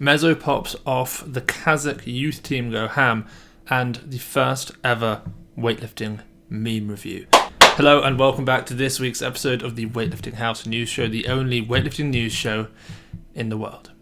Meso pops off, the Kazakh youth team go ham, and the first ever weightlifting meme review. Hello and welcome back to this week's episode of the Weightlifting House News Show, the only weightlifting news show in the world.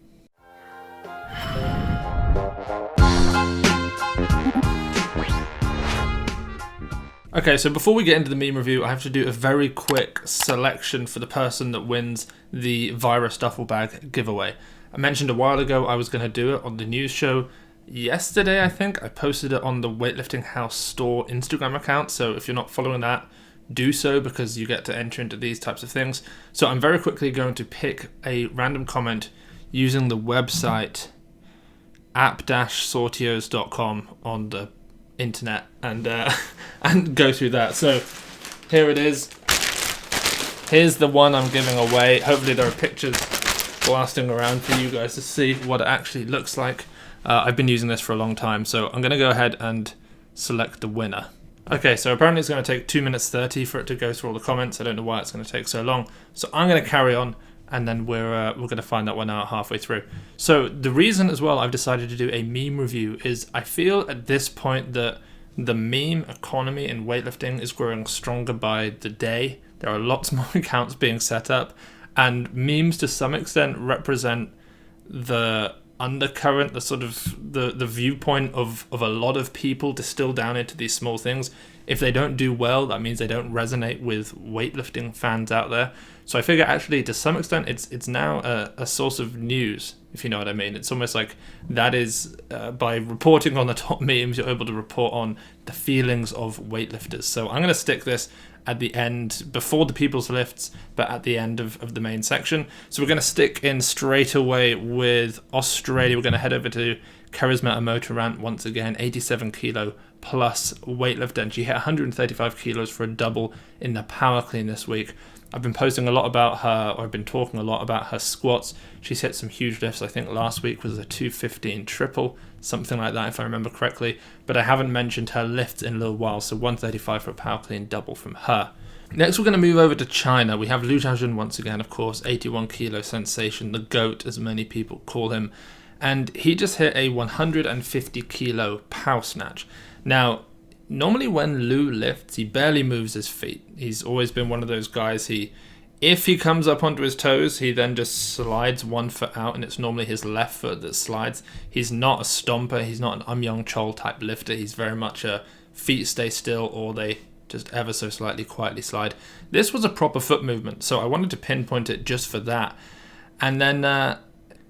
Okay, so before we get into the meme review, I have to do a very quick selection for the person that wins the virus duffel bag giveaway. I mentioned a while ago I was going to do it on the news show. Yesterday, I think, I posted it on the Weightlifting House store Instagram account, so if you're not following that, do so because you get to enter into these types of things. So I'm very quickly going to pick a random comment using the website app-sortios.com on the internet and go through that. So here it is. Here's the one I'm giving away. Hopefully there are pictures blasting around for you guys to see what it actually looks like. I've been using this for a long time, so I'm going to go ahead and select the winner. Okay, so apparently it's going to take 2 minutes 30 for it to go through all the comments. I don't know why it's going to take so long. So I'm going to carry on, and then we're going to find that one out halfway through. So the reason as well I've decided to do a meme review is I feel at this point that the meme economy in weightlifting is growing stronger by the day. There are lots more accounts being set up, and memes to some extent represent the undercurrent, the sort of the viewpoint of a lot of people distilled down into these small things. If they don't do well, that means they don't resonate with weightlifting fans out there. So I figure actually to some extent it's now a source of news, if you know what I mean. It's almost like that is by reporting on the top memes, you're able to report on the feelings of weightlifters. So I'm going to stick this at the end, before the people's lifts, but at the end of the main section. So we're going to stick in straight away with Australia. We're going to head over to Charisma Amotorant once again, 87 kilo plus weightlifter, and she hit 135 kilos for a double in the power clean this week. I've been posting a lot about her, or I've been talking a lot about her squats. She's hit some huge lifts. I think last week was a 215 triple, something like that if I remember correctly. But I haven't mentioned her lifts in a little while, so 135 for a power clean double from her. Next we're going to move over to China. We have Xiaojun once again, of course, 81 kilo sensation, the GOAT as many people call him. And he just hit a 150 kilo power snatch. Now, normally when Lou lifts, he barely moves his feet. He's always been one of those guys, if he comes up onto his toes, he then just slides 1 foot out, and it's normally his left foot that slides. He's not a stomper, he's not an Young Chol type lifter. He's very much a feet stay still, or they just ever so slightly quietly slide. This was a proper foot movement, so I wanted to pinpoint it just for that. And then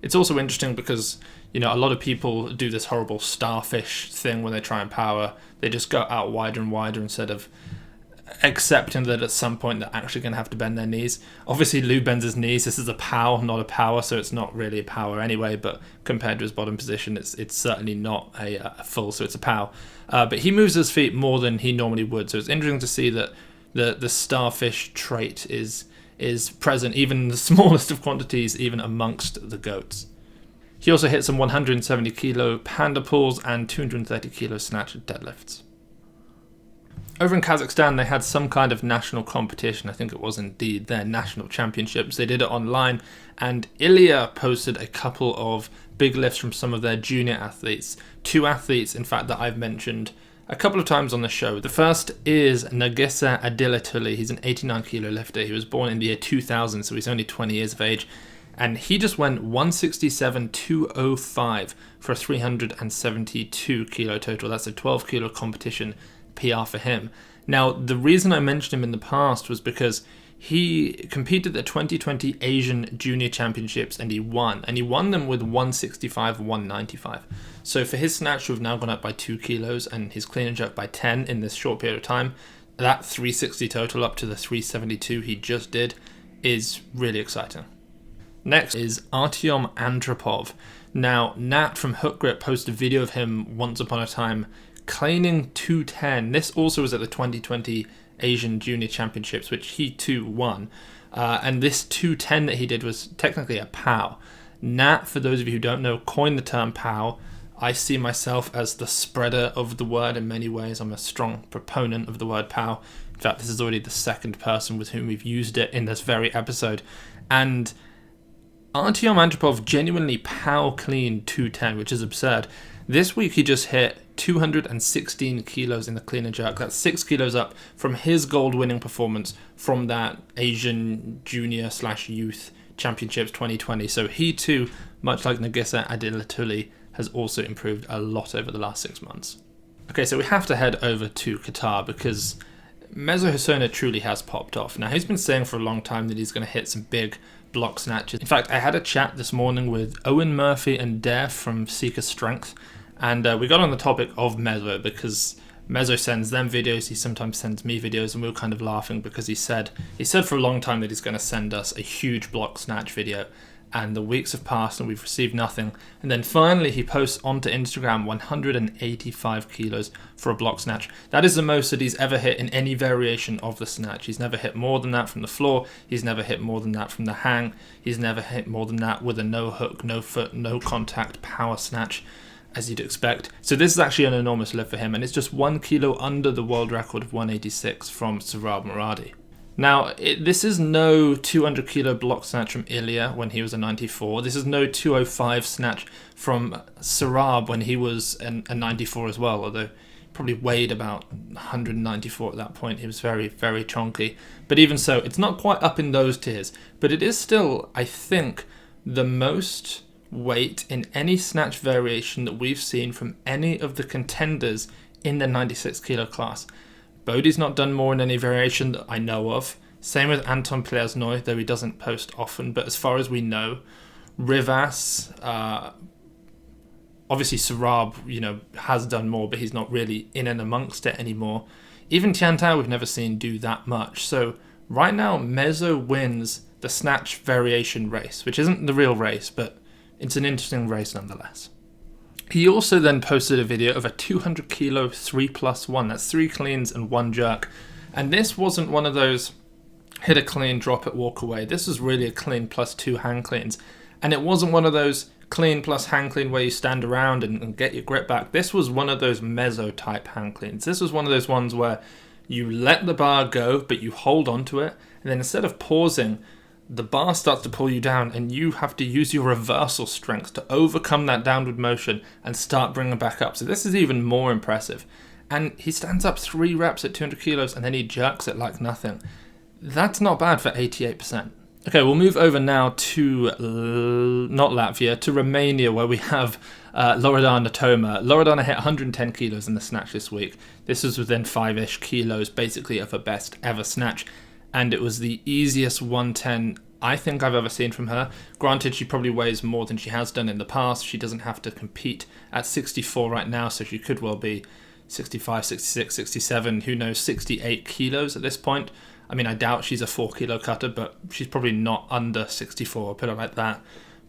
it's also interesting because, you know, a lot of people do this horrible starfish thing when they try and power. They just go out wider and wider instead of accepting that at some point they're actually going to have to bend their knees. Obviously, Lou bends his knees. This is a pow, not a power, so it's not really a power anyway, but compared to his bottom position, it's certainly not a full, so it's a pow. But he moves his feet more than he normally would, so it's interesting to see that the starfish trait is present, even in the smallest of quantities, even amongst the goats. He also hit some 170 kilo panda pulls and 230 kilo snatch deadlifts. Over in Kazakhstan, they had some kind of national competition. I think it was indeed their national championships. They did it online, and Ilya posted a couple of big lifts from some of their junior athletes. 2 athletes, in fact, that I've mentioned a couple of times on the show. The first is Nagisa Adilatuli. He's an 89 kilo lifter. He was born in the year 2000, so he's only 20 years of age. And he just went 167.205 for a 372 kilo total. That's a 12 kilo competition PR for him. Now, the reason I mentioned him in the past was because he competed at the 2020 Asian Junior Championships and he won. And he won them with 165.195. So for his snatch to have now gone up by 2 kilos and his clean and jerk by 10 in this short period of time, that 360 total up to the 372 he just did is really exciting. Next is Artyom Antropov. Now, Nat from Hook Grip posted a video of him once upon a time cleaning 210. This also was at the 2020 Asian Junior Championships, which he too won. And this 210 that he did was technically a POW. Nat, for those of you who don't know, coined the term POW. I see myself as the spreader of the word in many ways. I'm a strong proponent of the word POW. In fact, this is already the second person with whom we've used it in this very episode. And Artyom Andropov genuinely power clean 210, which is absurd. This week he just hit 216 kilos in the clean and jerk. That's 6 kilos up from his gold winning performance from that Asian junior/youth championships 2020. So he too, much like Nagisa Adilatuli, has also improved a lot over the last 6 months. Okay, so we have to head over to Qatar because Meso Hassona truly has popped off. Now, he's been saying for a long time that he's going to hit some big block snatches. In fact, I had a chat this morning with Owen Murphy and Dare from Seeker Strength, and we got on the topic of Meso because Meso sends them videos, he sometimes sends me videos, and we were kind of laughing because he said for a long time that he's going to send us a huge block snatch video, and the weeks have passed and we've received nothing. And then finally he posts onto Instagram 185 kilos for a block snatch. That is the most that he's ever hit in any variation of the snatch. He's never hit more than that from the floor. He's never hit more than that from the hang. He's never hit more than that with a no hook, no foot, no contact power snatch, as you'd expect. So this is actually an enormous lift for him, and it's just 1 kilo under the world record of 186 from Surahevs. Now, this is no 200 kilo block snatch from Ilya when he was a 94. This is no 205 snatch from Surahevs when he was a 94 as well, although he probably weighed about 194 at that point. He was very, very chunky. But even so, it's not quite up in those tiers, but it is still, I think, the most weight in any snatch variation that we've seen from any of the contenders in the 96 kilo class. Bodhi's not done more in any variation that I know of. Same with Anton Plesnoy, though he doesn't post often. But as far as we know, Rivas, obviously Surahevs, has done more, but he's not really in and amongst it anymore. Even Tiantao we've never seen do that much. So right now, Meso wins the snatch variation race, which isn't the real race, but it's an interesting race nonetheless. He also then posted a video of a 200 kilo 3+1. That's 3 cleans and 1 jerk. And this wasn't one of those hit a clean, drop it, walk away. This was really a clean plus 2 hang cleans. And it wasn't one of those clean plus hang clean where you stand around and get your grip back. This was one of those Meso type hang cleans. This was one of those ones where you let the bar go, but you hold onto it. And then instead of pausing, the bar starts to pull you down and you have to use your reversal strength to overcome that downward motion and start bringing back up. So this is even more impressive. And he stands up 3 reps at 200 kilos and then he jerks it like nothing. That's not bad for 88%. Okay, we'll move over now to, not Latvia, to Romania, where we have Loredana Toma. Loredana hit 110 kilos in the snatch this week. This was within 5-ish kilos, basically, of her best ever snatch. And it was the easiest 110 I think I've ever seen from her. Granted, she probably weighs more than she has done in the past. She doesn't have to compete at 64 right now, so she could well be 65, 66, 67, who knows, 68 kilos at this point. I mean, I doubt she's a 4 kilo cutter, but she's probably not under 64, I'll put it like that.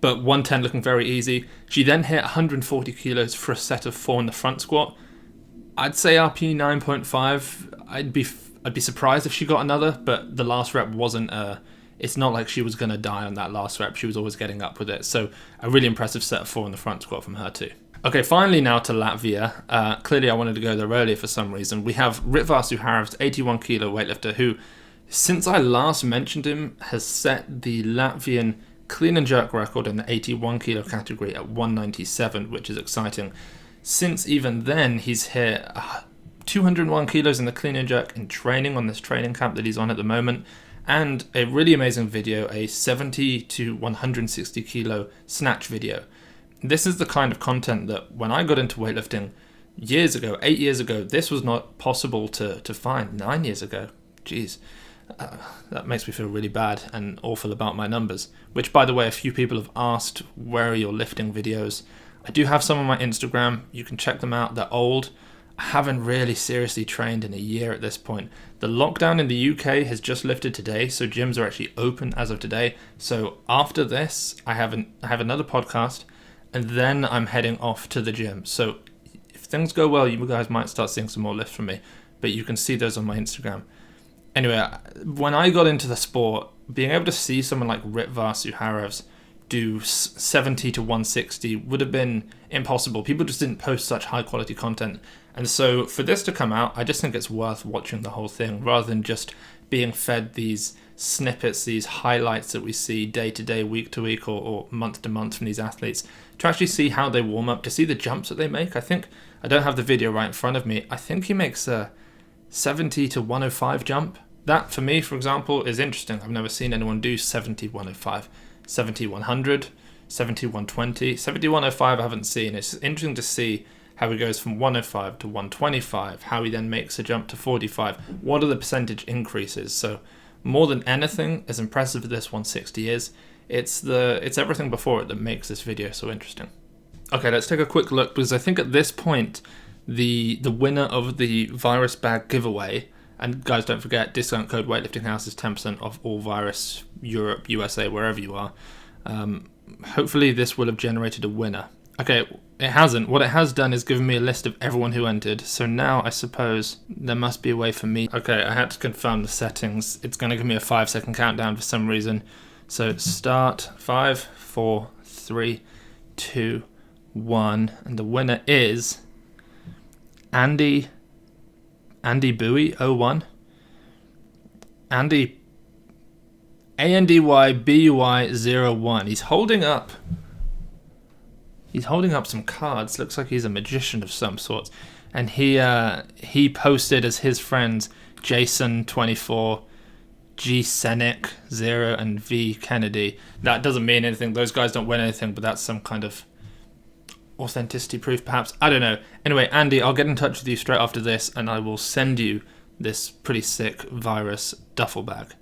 But 110 looking very easy. She then hit 140 kilos for a set of 4 in the front squat. I'd say RP 9.5. I'd be surprised if she got another, but the last rep wasn't it's not like she was going to die on that last rep. She was always getting up with it. So a really impressive set of 4 in the front squat from her too. Okay, finally now to Latvia. Clearly I wanted to go there earlier for some reason. We have Ritvar Surahevs, 81 kilo weightlifter, who, since I last mentioned him, has set the Latvian clean and jerk record in the 81 kilo category at 197, which is exciting. Since even then, he's hit 201 kilos in the clean and jerk in training on this training camp that he's on at the moment, and a really amazing video, a 70 to 160 kilo snatch video. This is the kind of content that when I got into weightlifting years ago, 8 years ago, this was not possible to find 9 years ago. Jeez. That makes me feel really bad and awful about my numbers, which, by the way, a few people have asked, where are your lifting videos? I do have some on my Instagram. You can check them out. They're old. I haven't really seriously trained in a year at this point. The lockdown in the UK has just lifted today, so gyms are actually open as of today. So after this, I have another podcast, and then I'm heading off to the gym. So if things go well, you guys might start seeing some more lifts from me, but you can see those on my Instagram. Anyway, when I got into the sport, being able to see someone like Ritvar Surahevs do 70 to 160 would have been impossible. People just didn't post such high quality content. And so for this to come out, I just think it's worth watching the whole thing rather than just being fed these snippets, these highlights that we see day to day, week to week, or month to month from these athletes, to actually see how they warm up, to see the jumps that they make. I don't have the video right in front of me. I think he makes a 70 to 105 jump. That, for me, for example, is interesting. I've never seen anyone do 70 105, 70 100, 70 120, 70 105 I haven't seen. It's interesting to see how he goes from 105 to 125, how he then makes a jump to 45. What are the percentage increases? So more than anything, as impressive as this 160 is, it's everything before it that makes this video so interesting. Okay, let's take a quick look, because I think at this point, the winner of the virus bag giveaway, and guys, don't forget, discount code Weightlifting House is 10% off all virus, Europe, USA, wherever you are. Hopefully this will have generated a winner. Okay, it hasn't. What it has done is given me a list of everyone who entered, so now I suppose there must be a way for me. Okay, I had to confirm the settings. It's going to give me a 5-second countdown for some reason. So start, 5, 4, 3, 2, 1, and the winner is Andy Bowie 01. Andy ANDYBUI 01. He's holding up some cards. Looks like he's a magician of some sort. And he posted as his friends Jason 24, G Senek 0, and V Kennedy. That doesn't mean anything. Those guys don't win anything, but that's some kind of authenticity proof, perhaps. I don't know. Anyway, Andy, I'll get in touch with you straight after this, and I will send you this pretty sick virus duffel bag.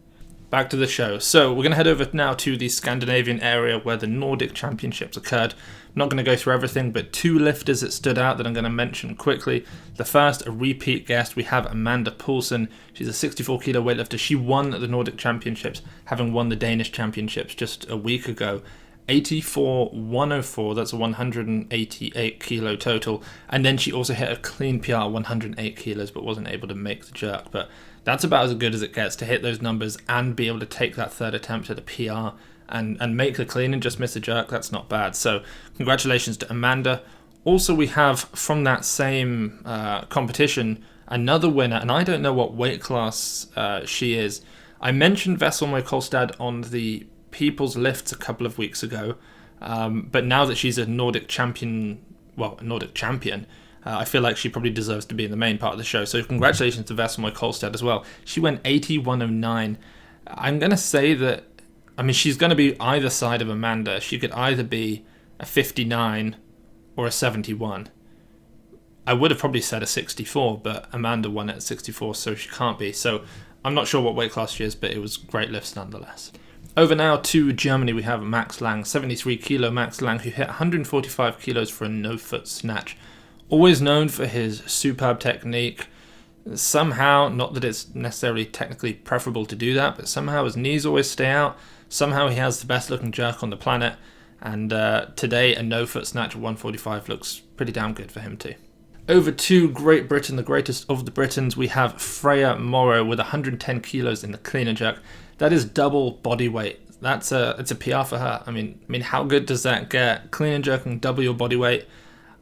Back to the show. So we're going to head over now to the Scandinavian area where the Nordic Championships occurred. I'm not going to go through everything, but 2 lifters that stood out that I'm going to mention quickly. The first, a repeat guest, we have Amanda Poulson. She's a 64 kilo weightlifter. She won the Nordic Championships, having won the Danish Championships just a week ago. 84.104, that's a 188 kilo total. And then she also hit a clean PR, 108 kilos, but wasn't able to make the jerk. But that's about as good as it gets to hit those numbers and be able to take that third attempt at a PR and make the clean and just miss a jerk. That's not bad. So congratulations to Amanda. Also, we have from that same competition another winner, and I don't know what weight class she is. I mentioned Veslemoy Kollstad on the People's Lifts a couple of weeks ago, but now that she's a Nordic champion, I feel like she probably deserves to be in the main part of the show. So congratulations to Veslemoy Kollstad as well. She went 80.109. I'm going to say that, she's going to be either side of Amanda. She could either be a 59 or a 71. I would have probably said a 64, but Amanda won at 64, so she can't be. So I'm not sure what weight class she is, but it was great lifts nonetheless. Over now to Germany, we have Max Lang, 73 kilo Max Lang, who hit 145 kilos for a no-foot snatch. Always known for his superb technique. Somehow, not that it's necessarily technically preferable to do that, but somehow his knees always stay out. Somehow he has the best looking jerk on the planet. And today, a no-foot snatch of 145 looks pretty damn good for him too. Over to Great Britain, the greatest of the Britons, we have Fraer Morrow with 110 kilos in the clean and jerk. That is double body weight. It's a PR for her. How good does that get? Clean and jerking double your body weight.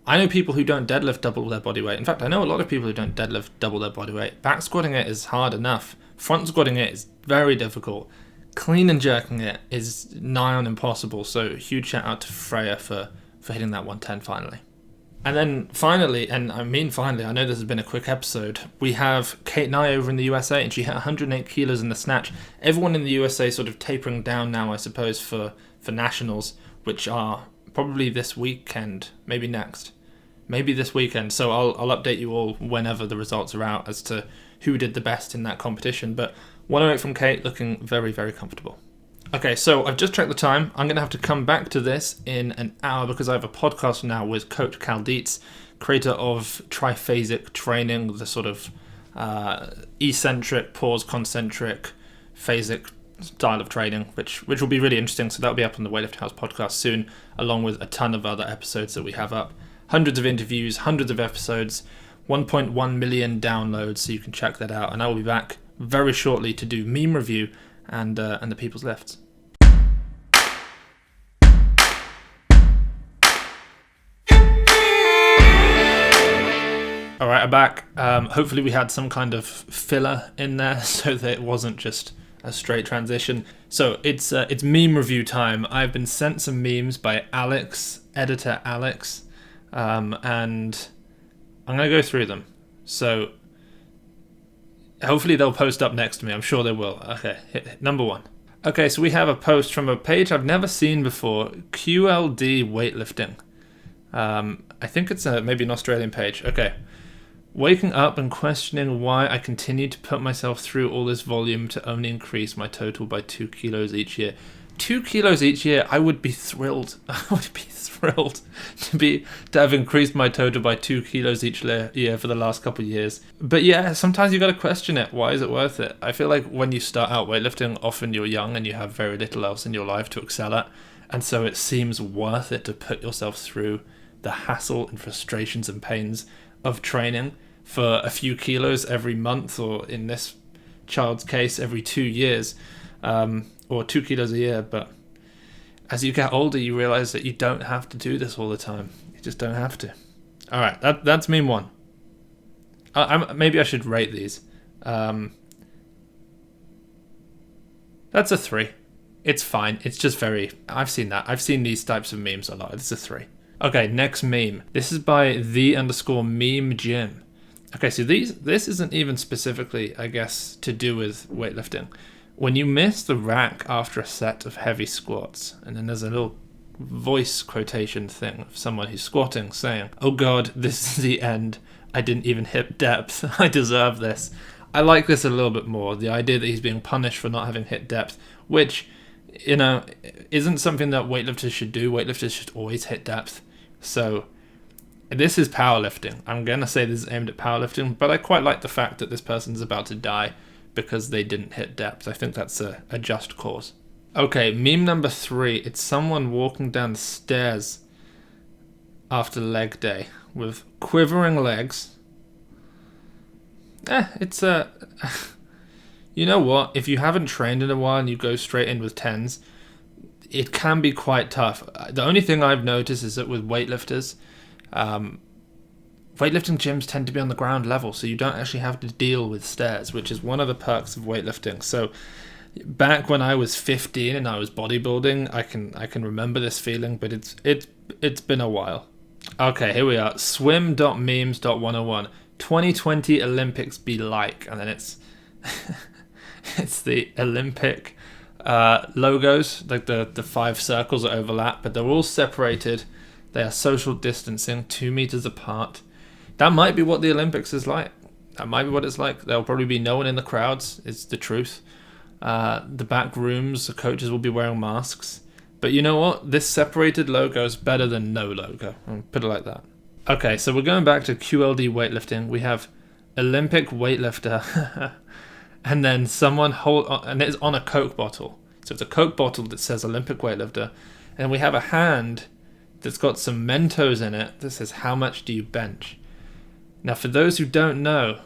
I know people who don't deadlift double their body weight. In fact, I know a lot of people who don't deadlift double their body weight. Back squatting it is hard enough. Front squatting it is very difficult. Clean and jerking it is nigh on impossible. So huge shout out to Fraer for hitting that 110 finally. And then finally, I know this has been a quick episode, we have Kate Nye over in the USA, and she hit 108 kilos in the snatch. Everyone in the USA sort of tapering down now, I suppose, for nationals, which are probably this weekend, maybe next. Maybe this weekend. So I'll update you all whenever the results are out as to who did the best in that competition. But 108 from Kate, looking very, very comfortable. Okay, so I've just checked the time. I'm going to have to come back to this in an hour because I have a podcast now with Coach Cal Dietz, creator of triphasic training, the sort of eccentric, pause, concentric, phasic style of training, which will be really interesting. So that'll be up on the Weightlifting House podcast soon, along with a ton of other episodes that we have up. Hundreds of interviews, hundreds of episodes, 1.1 million downloads, so you can check that out. And I will be back very shortly to do meme review and the People's Lifts. Alright, I'm back. Hopefully we had some kind of filler in there so that it wasn't just a straight transition. So it's meme review time. I've been sent some memes by Alex, editor Alex, and I'm going to go through them. So hopefully they'll post up next to me. I'm sure they will. Okay, number one. Okay, so we have a post from a page I've never seen before, QLD Weightlifting. I think it's maybe an Australian page. Okay. Waking up and questioning why I continue to put myself through all this volume to only increase my total by 2 kilos each year. 2 kilos each year, I would be thrilled. I would be thrilled to have increased my total by 2 kilos each year for the last couple of years. But yeah, sometimes you got to question it. Why is it worth it? I feel like when you start out weightlifting, often you're young and you have very little else in your life to excel at. And so it seems worth it to put yourself through the hassle and frustrations and pains of training for a few kilos every month, or in this child's case, every 2 years, or 2 kilos a year. But as you get older, you realize that you don't have to do this all the time. You just don't have to. All right, that's meme one. Maybe I should rate these. That's a 3. It's fine. It's just very... I've seen that. I've seen these types of memes a lot. It's a 3. Okay, next meme. This is by _meme gym. Okay, so this isn't even specifically, I guess, to do with weightlifting. When you miss the rack after a set of heavy squats, and then there's a little voice quotation thing of someone who's squatting saying, "Oh God, this is the end. I didn't even hit depth. I deserve this." I like this a little bit more. The idea that he's being punished for not having hit depth, which, you know, isn't something that weightlifters should do. Weightlifters should always hit depth. So this is powerlifting. I'm going to say this is aimed at powerlifting, but I quite like the fact that this person's about to die because they didn't hit depth. I think that's a just cause. Okay, meme number 3. It's someone walking down the stairs after leg day with quivering legs. It's a... You know what? If you haven't trained in a while and you go straight in with 10s, it can be quite tough. The only thing I've noticed is that with weightlifters, weightlifting gyms tend to be on the ground level, so you don't actually have to deal with stairs, which is one of the perks of weightlifting. So back when I was 15 and I was bodybuilding, I can remember this feeling, but it's been a while. Okay, here we are. Swim.memes.101. 2020 Olympics be like, and then it's it's the Olympic logos, like the 5 circles that overlap, but they're all separated. They are social distancing, 2 meters apart. That might be what the Olympics is like. That might be what it's like. There'll probably be no one in the crowds. It's the truth. The back rooms, the coaches will be wearing masks. But you know what? This separated logo is better than no logo. I'll put it like that. Okay, so we're going back to QLD weightlifting. We have Olympic weightlifter. And then someone and it's on a Coke bottle. So it's a Coke bottle that says Olympic weightlifter. And we have a hand that's got some Mentos in it that says, "How much do you bench?" Now, for those who don't know...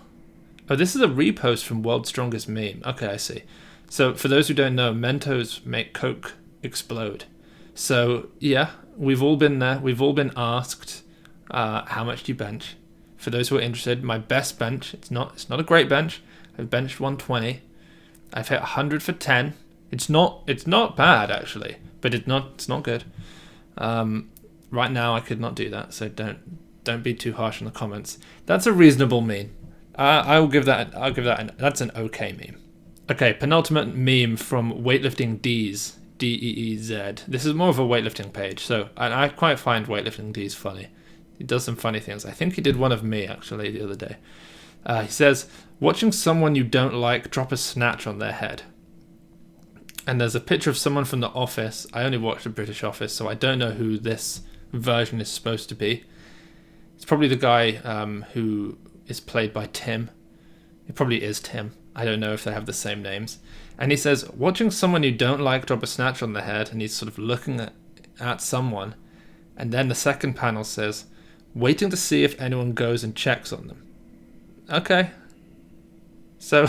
Oh, this is a repost from World's Strongest Meme. Okay, I see. So for those who don't know, Mentos make Coke explode. So, yeah, we've all been there. We've all been asked, how much do you bench? For those who are interested, my best bench, it's not a great bench. I've benched 120. I've hit 100 for 10. It's not bad actually, but it's not good. Right now I could not do that, so don't be too harsh in the comments. That's a reasonable meme. I'll give that that's an okay meme. Okay, penultimate meme from Weightlifting D's, Deez. This is more of a weightlifting page, so I quite find Weightlifting D's funny. He does some funny things. I think he did one of me actually the other day. He says, "Watching someone you don't like drop a snatch on their head." And there's a picture of someone from The Office. I only watched The British Office, so I don't know who this version is supposed to be. It's probably the guy who is played by Tim. It probably is Tim. I don't know if they have the same names. And he says, "Watching someone you don't like drop a snatch on their head," and he's sort of looking at someone. And then the second panel says, "Waiting to see if anyone goes and checks on them." Okay. So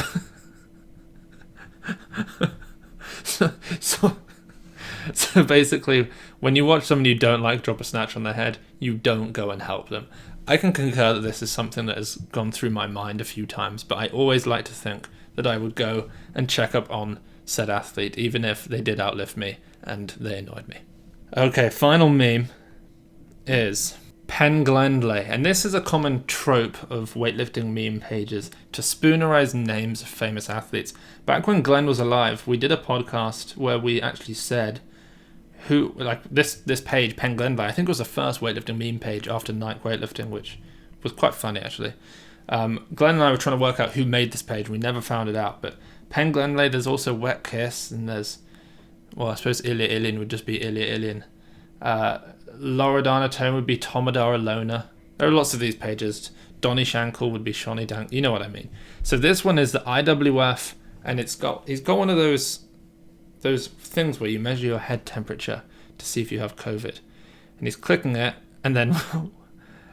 so basically, when you watch someone you don't like drop a snatch on their head, you don't go and help them. I can concur that this is something that has gone through my mind a few times, but I always like to think that I would go and check up on said athlete, even if they did outlift me and they annoyed me. Okay, final meme is Pen Glenley, and this is a common trope of weightlifting meme pages to spoonerize names of famous athletes. Back when Glenn was alive, we did a podcast where we actually said who, like this page, Pen Glenley, I think it was the first weightlifting meme page after Nike weightlifting, which was quite funny actually. Glenn and I were trying to work out who made this page, and we never found it out, but Pen Glenley, there's also Wet Kiss, and there's, well, I suppose Ilya Ilyin would just be Ilya Ilyin. Loredana Tome would be Tomadara Lona. There are lots of these pages. Donny Shankle would be Shawnee Dank. You know what I mean. So this one is the IWF, and he's got one of those things where you measure your head temperature to see if you have COVID. And he's clicking it, and then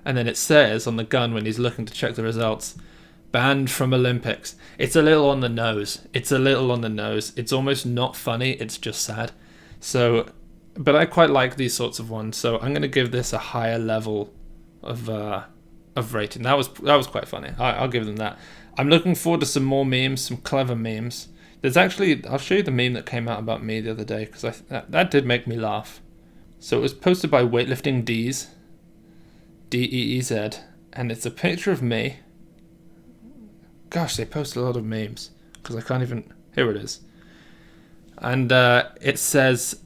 it says on the gun when he's looking to check the results, banned from Olympics. It's a little on the nose. It's almost not funny. It's just sad. So, but I quite like these sorts of ones. So I'm going to give this a higher level of rating. That was quite funny. I'll give them that. I'm looking forward to some more memes, some clever memes. There's actually, I'll show you the meme that came out about me the other day, because that did make me laugh. So it was posted by Weightlifting D's, DEEZ, and it's a picture of me. Gosh, they post a lot of memes, because I can't even, here it is. And it says,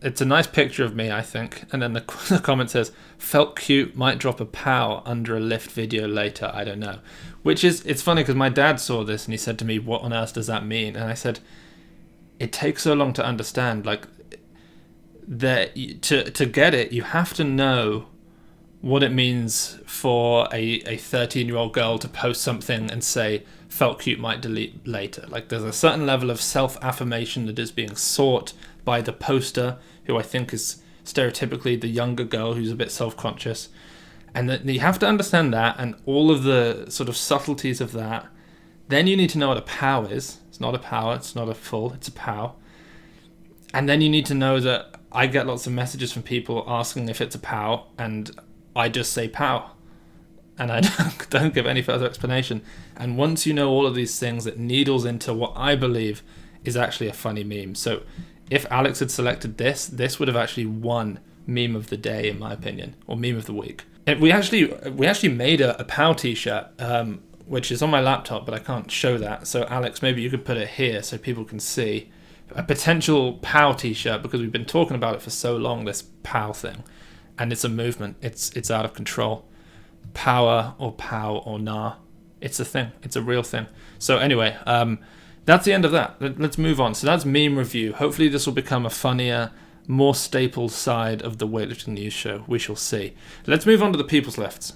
it's a nice picture of me, I think, and then the comment says, felt cute, might drop a pow under a lift video later, I don't know. Which is, it's funny because my dad saw this and he said to me, what on earth does that mean? And I said, it takes so long to understand, like, that to get it, you have to know what it means for a 13-year-old girl to post something and say, felt cute, might delete later. Like, there's a certain level of self-affirmation that is being sought by the poster, who I think is stereotypically the younger girl who's a bit self-conscious. And that you have to understand that and all of the sort of subtleties of that. Then you need to know what a POW is. It's not a power, it's not a full, it's a POW. And then you need to know that I get lots of messages from people asking if it's a POW, and I just say POW. And I don't give any further explanation. And once you know all of these things, it needles into what I believe is actually a funny meme. So if Alex had selected this would have actually won meme of the day, in my opinion, or meme of the week. And we actually made a POW t-shirt, which is on my laptop, but I can't show that. So Alex, maybe you could put it here so people can see a potential POW t-shirt, because we've been talking about it for so long, this POW thing, and it's a movement. It's out of control. Power or POW or nah, it's a thing. It's a real thing. So anyway, that's the end of that. Let's move on. So that's meme review. Hopefully this will become a funnier, more staple side of the weightlifting news show. We shall see. Let's move on to the people's lifts.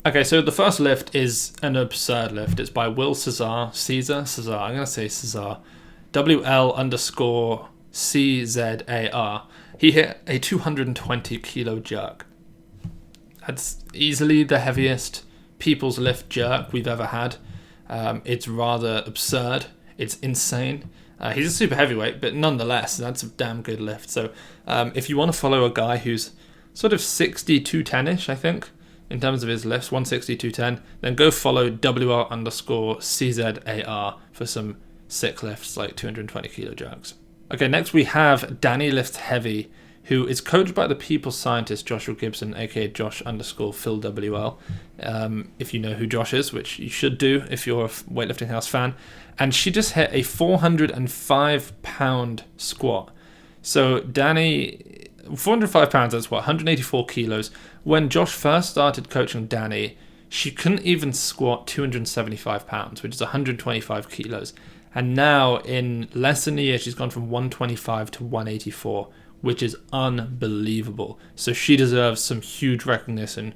Okay, so the first lift is an absurd lift. It's by Will Cesar. I'm going to say Cesar. WL_CZAR. He hit a 220 kilo jerk. That's easily the heaviest people's lift jerk we've ever had. It's rather absurd. It's insane. He's a super heavyweight, but nonetheless, that's a damn good lift. So if you want to follow a guy who's sort of 60, 210-ish, I think, in terms of his lifts, 160, 210, then go follow WL_CZAR for some sick lifts like 220 kilo jerks. Okay, next we have Danny Lifts Heavy, who is coached by the people scientist Joshua Gibson, aka Josh_Phil WL. If you know who Josh is, which you should do if you're a Weightlifting House fan. And she just hit a 405-pound squat. So Danny, 405 pounds, that's what, 184 kilos. When Josh first started coaching Danny, she couldn't even squat 275 pounds, which is 125 kilos. And now, in less than a year, she's gone from 125 to 184, which is unbelievable. So she deserves some huge recognition.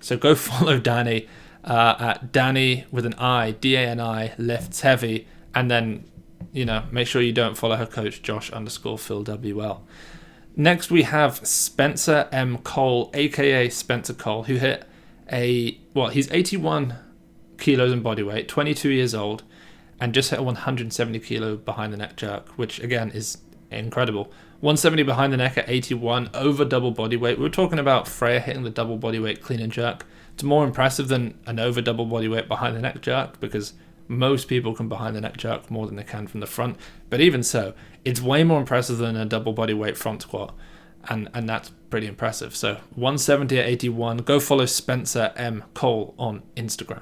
So go follow Danny at Danny with an I, DANI, Lifts Heavy, and then, make sure you don't follow her coach, Josh_Phil WL. Next, we have Spencer M. Cole, aka Spencer Cole, who hit he's 81 kilos in body weight, 22 years old, and just hit a 170 kilo behind the neck jerk, which again is incredible. 170 behind the neck at 81, over double body weight. We were talking about Fraer hitting the double body weight clean and jerk. It's more impressive than an over double body weight behind the neck jerk, because Most people can behind the neck jerk more than they can from the front. But even so, it's way more impressive than a double body weight front squat. And that's pretty impressive. So 170 at 81. Go follow Spencer M. Cole on Instagram.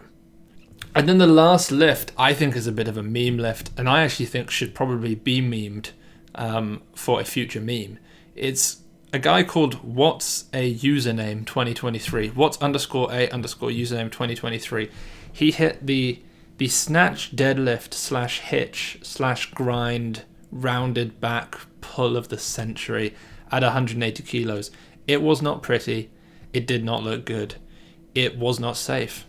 And then the last lift, I think, is a bit of a meme lift. And I actually think should probably be memed for a future meme. It's a guy called What's a Username 2023. What's _ a _ username 2023. He hit the snatch deadlift / hitch / grind rounded back pull of the century at 180 kilos. It was not pretty. It did not look good. It was not safe.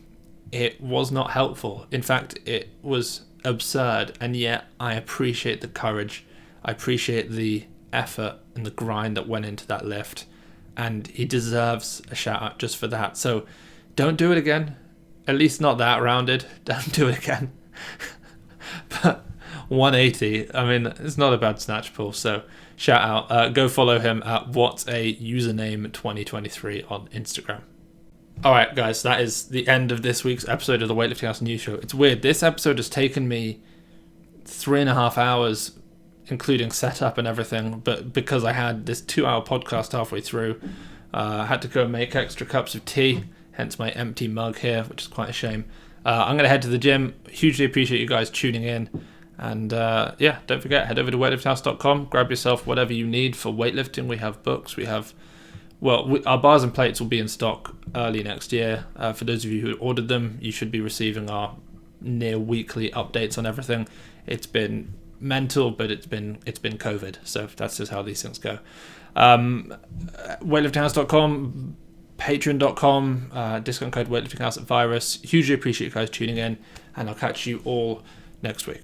It was not helpful. In fact, it was absurd. And yet I appreciate the courage. I appreciate the effort and the grind that went into that lift. And he deserves a shout out just for that. So don't do it again. At least not that rounded. Don't do it again. But 180, I mean, it's not a bad snatch pull. So shout out. Go follow him at What's a Username 2023 on Instagram. All right, guys, that is the end of this week's episode of the Weightlifting House News Show. It's weird. This episode has taken me 3.5 hours, including setup and everything. But because I had this 2-hour podcast halfway through, I had to go make extra cups of tea, hence my empty mug here, which is quite a shame. I'm going to head to the gym. Hugely appreciate you guys tuning in. And yeah, don't forget, head over to weightliftinghouse.com. Grab yourself whatever you need for weightlifting. We have books. We have... our bars and plates will be in stock early next year. For those of you who ordered them, you should be receiving our near weekly updates on everything. It's been mental, but it's been COVID, so that's just how these things go. Weightliftinghouse.com, patreon.com, discount code weightliftinghouse at Virus. Hugely appreciate you guys tuning in, and I'll catch you all next week.